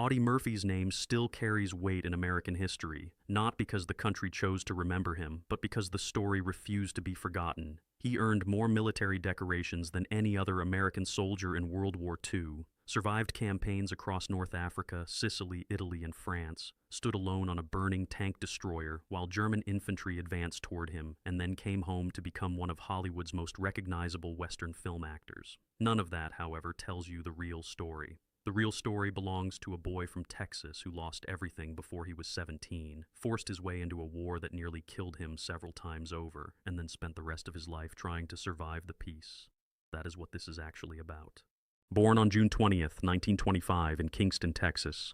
Audie Murphy's name still carries weight in American history, not because the country chose to remember him, but because the story refused to be forgotten. He earned more military decorations than any other American soldier in World War II, survived campaigns across North Africa, Sicily, Italy, and France, stood alone on a burning tank destroyer while German infantry advanced toward him, and then came home to become one of Hollywood's most recognizable Western film actors. None of that, however, tells you the real story. The real story belongs to a boy from Texas who lost everything before he was 17, forced his way into a war that nearly killed him several times over, and then spent the rest of his life trying to survive the peace. That is what this is actually about. Born on June 20th, 1925 in Kingston, Texas,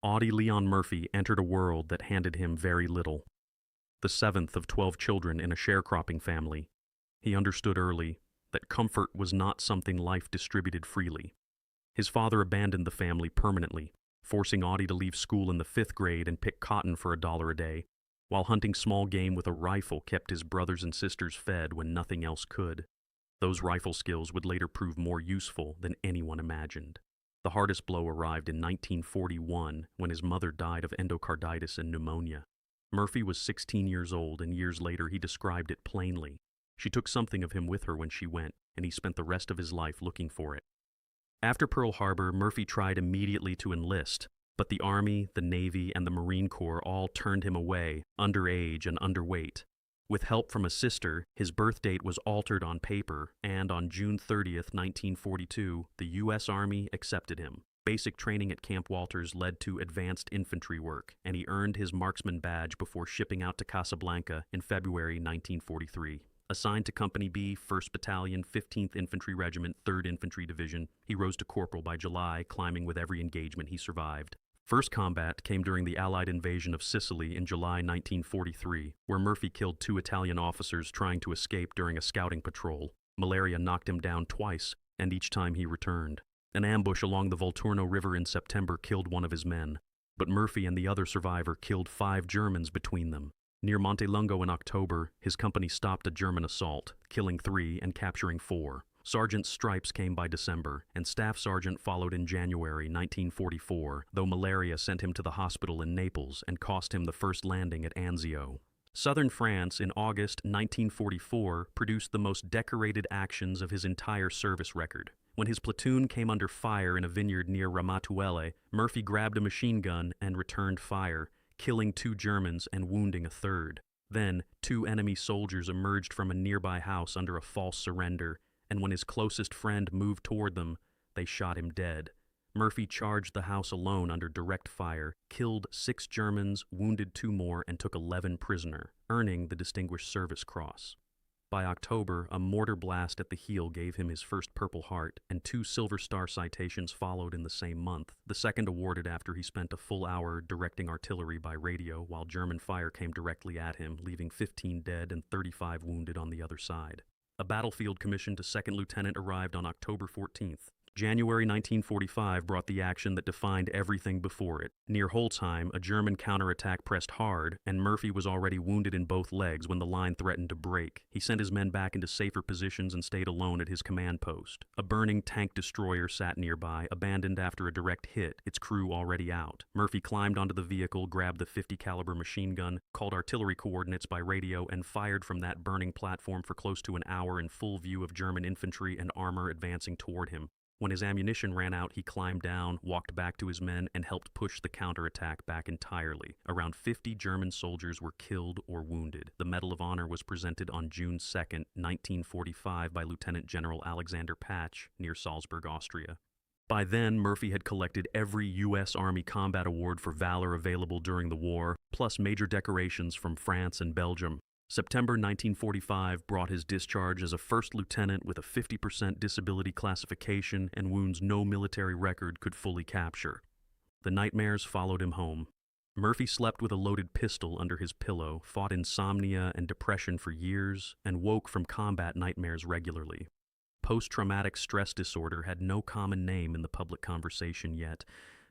Audie Leon Murphy entered a world that handed him very little. The seventh of 12 children in a sharecropping family, he understood early that comfort was not something life distributed freely. His father abandoned the family permanently, forcing Audie to leave school in the 5th grade and pick cotton for $1 a day, while hunting small game with a rifle kept his brothers and sisters fed when nothing else could. Those rifle skills would later prove more useful than anyone imagined. The hardest blow arrived in 1941 when his mother died of endocarditis and pneumonia. Murphy was 16 years old, and years later he described it plainly. She took something of him with her when she went, and he spent the rest of his life looking for it. After Pearl Harbor, Murphy tried immediately to enlist, but the Army, the Navy, and the Marine Corps all turned him away, underage and underweight. With help from a sister, his birth date was altered on paper, and on June 30th, 1942, the U.S. Army accepted him. Basic training at Camp Walters led to advanced infantry work, and he earned his marksman badge before shipping out to Casablanca in February 1943. Assigned to Company B, 1st Battalion, 15th Infantry Regiment, 3rd Infantry Division, he rose to corporal by July, climbing with every engagement he survived. First combat came during the Allied invasion of Sicily in July 1943, where Murphy killed 2 Italian officers trying to escape during a scouting patrol. Malaria knocked him down twice, and each time he returned. An ambush along the Volturno River in September killed one of his men, but Murphy and the other survivor killed 5 Germans between them. Near Montelungo in October, his company stopped a German assault, killing 3 and capturing 4. Sergeant Stripes came by December, and Staff Sergeant followed in January 1944, though malaria sent him to the hospital in Naples and cost him the first landing at Anzio. Southern France in August 1944 produced the most decorated actions of his entire service record. When his platoon came under fire in a vineyard near Ramatuelle, Murphy grabbed a machine gun and returned fire, killing 2 Germans and wounding a 3rd. Then, 2 enemy soldiers emerged from a nearby house under a false surrender, and when his closest friend moved toward them, they shot him dead. Murphy charged the house alone under direct fire, killed 6 Germans, wounded 2 more, and took 11 prisoner, earning the Distinguished Service Cross. By October, a mortar blast at the heel gave him his first Purple Heart, and 2 Silver Star citations followed in the same month, the second awarded after he spent a full hour directing artillery by radio while German fire came directly at him, leaving 15 dead and 35 wounded on the other side. A battlefield commission to 2nd lieutenant arrived on October 14th. January 1945 brought the action that defined everything before it. Near Holzheim, a German counterattack pressed hard, and Murphy was already wounded in both legs when the line threatened to break. He sent his men back into safer positions and stayed alone at his command post. A burning tank destroyer sat nearby, abandoned after a direct hit, its crew already out. Murphy climbed onto the vehicle, grabbed the .50 caliber machine gun, called artillery coordinates by radio, and fired from that burning platform for close to an hour in full view of German infantry and armor advancing toward him. When his ammunition ran out, he climbed down, walked back to his men, and helped push the counterattack back entirely. Around 50 German soldiers were killed or wounded. The Medal of Honor was presented on June 2, 1945 by Lieutenant General Alexander Patch near Salzburg, Austria. By then, Murphy had collected every U.S. Army Combat Award for valor available during the war, plus major decorations from France and Belgium. September 1945 brought his discharge as a first lieutenant with a 50% disability classification and wounds no military record could fully capture. The nightmares followed him home. Murphy slept with a loaded pistol under his pillow, fought insomnia and depression for years, and woke from combat nightmares regularly. Post-traumatic stress disorder had no common name in the public conversation yet,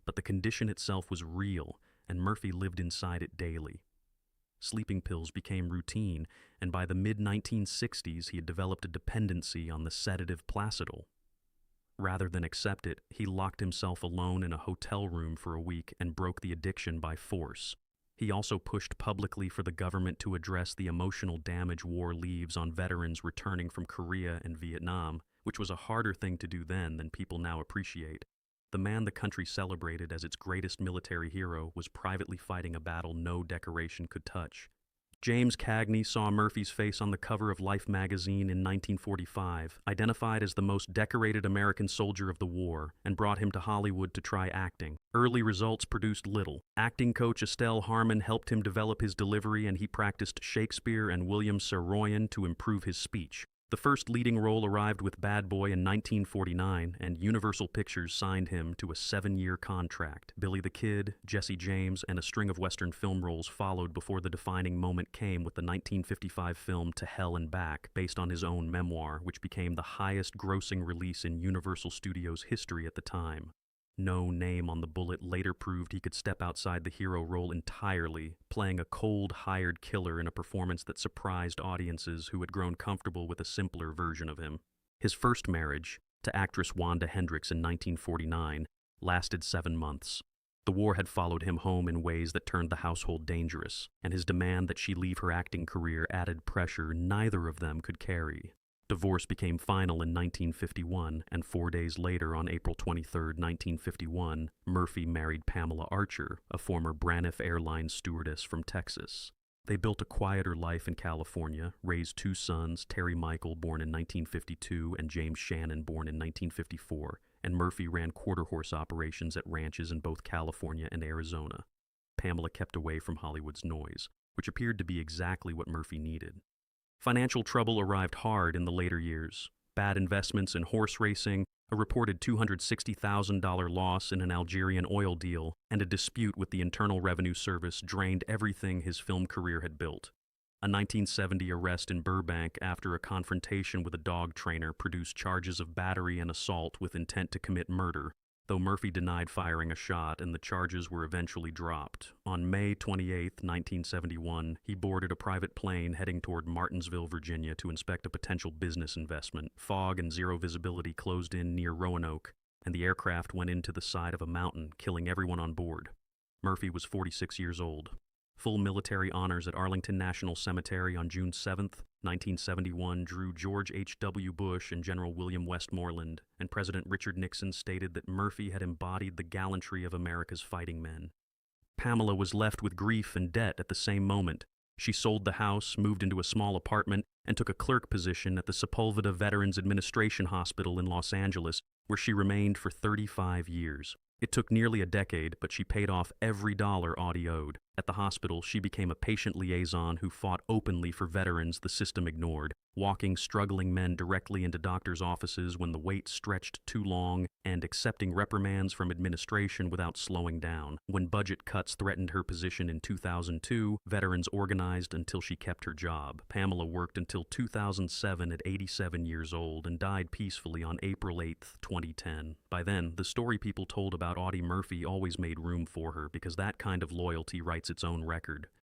but the condition itself was real, and Murphy lived inside it daily. Sleeping pills became routine, and by the mid-1960s he had developed a dependency on the sedative Placidol. Rather than accept it, he locked himself alone in a hotel room for a week and broke the addiction by force. He also pushed publicly for the government to address the emotional damage war leaves on veterans returning from Korea and Vietnam, which was a harder thing to do then than people now appreciate. The man the country celebrated as its greatest military hero was privately fighting a battle no decoration could touch. James Cagney saw Murphy's face on the cover of Life magazine in 1945, identified as the most decorated American soldier of the war, and brought him to Hollywood to try acting. Early results produced little. Acting coach Estelle Harmon helped him develop his delivery, and he practiced Shakespeare and William Saroyan to improve his speech. The first leading role arrived with Bad Boy in 1949, and Universal Pictures signed him to a 7-year contract. Billy the Kid, Jesse James, and a string of Western film roles followed before the defining moment came with the 1955 film To Hell and Back, based on his own memoir, which became the highest-grossing release in Universal Studios history at the time. No name on the bullet later proved he could step outside the hero role entirely, playing a cold, hired killer in a performance that surprised audiences who had grown comfortable with a simpler version of him. His first marriage, to actress Wanda Hendricks in 1949, lasted 7 months. The war had followed him home in ways that turned the household dangerous, and his demand that she leave her acting career added pressure neither of them could carry. Divorce became final in 1951, and 4 days later, on April 23, 1951, Murphy married Pamela Archer, a former Braniff Airlines stewardess from Texas. They built a quieter life in California, raised 2 sons, Terry Michael, born in 1952, and James Shannon, born in 1954, and Murphy ran quarter-horse operations at ranches in both California and Arizona. Pamela kept away from Hollywood's noise, which appeared to be exactly what Murphy needed. Financial trouble arrived hard in the later years. Bad investments in horse racing, a reported $260,000 loss in an Algerian oil deal, and a dispute with the Internal Revenue Service drained everything his film career had built. A 1970 arrest in Burbank after a confrontation with a dog trainer produced charges of battery and assault with intent to commit murder, though Murphy denied firing a shot and the charges were eventually dropped. On May 28, 1971, he boarded a private plane heading toward Martinsville, Virginia to inspect a potential business investment. Fog and zero visibility closed in near Roanoke, and the aircraft went into the side of a mountain, killing everyone on board. Murphy was 46 years old. Full military honors at Arlington National Cemetery on June 7, 1971 drew George H.W. Bush and General William Westmoreland, and President Richard Nixon stated that Murphy had embodied the gallantry of America's fighting men. Pamela was left with grief and debt at the same moment. She sold the house, moved into a small apartment, and took a clerk position at the Sepulveda Veterans Administration Hospital in Los Angeles, where she remained for 35 years. It took nearly a decade, but she paid off every dollar Audie owed. At the hospital, she became a patient liaison who fought openly for veterans the system ignored, walking struggling men directly into doctors' offices when the wait stretched too long, and accepting reprimands from administration without slowing down. When budget cuts threatened her position in 2002, veterans organized until she kept her job. Pamela worked until 2007 at 87 years old and died peacefully on April 8, 2010. By then, the story people told about Audie Murphy always made room for her because that kind of loyalty writes its own record.